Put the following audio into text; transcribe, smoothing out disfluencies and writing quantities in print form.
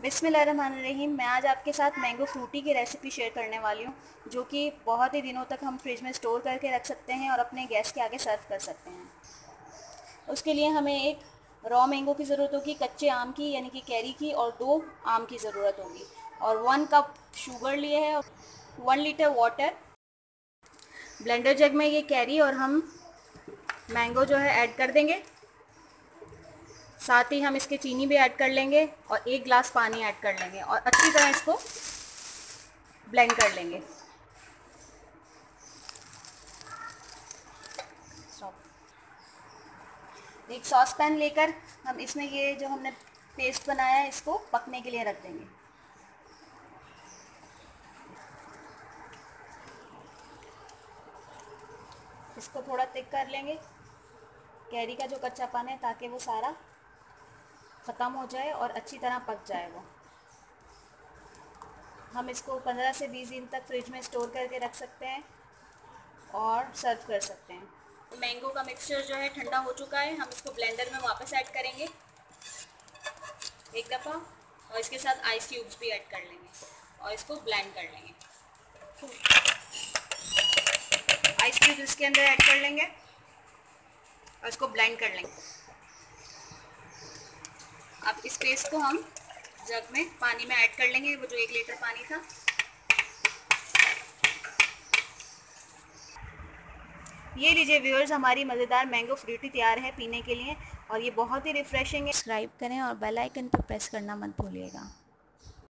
बिस्मिल्लाहिर्रहमानिर्रहीम। मैं आज आपके साथ मैंगो फ्रूटी की रेसिपी शेयर करने वाली हूँ, जो कि बहुत ही दिनों तक हम फ्रिज में स्टोर करके रख सकते हैं और अपने गेस्ट के आगे सर्व कर सकते हैं। उसके लिए हमें एक रॉ मैंगो की ज़रूरत होगी, कच्चे आम की यानी कि कैरी की, और 2 आम की ज़रूरत होगी, और 1 कप शुगर लिए है, 1 लीटर वाटर। ब्लेंडर जग में ये कैरी और हम मैंगो जो है ऐड कर देंगे। साथ ही हम इसके चीनी भी ऐड कर लेंगे और 1 गिलास पानी ऐड कर लेंगे और अच्छी तरह इसको ब्लेंड कर लेंगे। एक सॉस पैन लेकर हम इसमें ये जो हमने पेस्ट बनाया है इसको पकने के लिए रख देंगे। इसको थोड़ा थिक कर लेंगे, कैरी का जो कच्चापन है, ताकि वो सारा ख़त्म हो जाए और अच्छी तरह पक जाए वो। हम इसको 15 से 20 दिन तक फ्रिज में स्टोर करके रख सकते हैं और सर्व कर सकते हैं। मैंगो का मिक्सचर जो है ठंडा हो चुका है, हम इसको ब्लेंडर में वापस ऐड करेंगे एक दफ़ा, और इसके साथ आइस क्यूब्स भी ऐड कर लेंगे और इसको ब्लेंड कर लेंगे। आइस क्यूब्स इसके अंदर ऐड कर लेंगे और इसको ब्लेंड कर लेंगे। अब इस पेस्ट को हम जग में पानी में ऐड कर लेंगे, वो जो 1 लीटर पानी था। ये लीजिए व्यूअर्स, हमारी मज़ेदार मैंगो फ्रूटी तैयार है पीने के लिए, और ये बहुत ही रिफ़्रेशिंग है। सब्सक्राइब करें और बेल आइकन पर प्रेस करना मत भूलिएगा।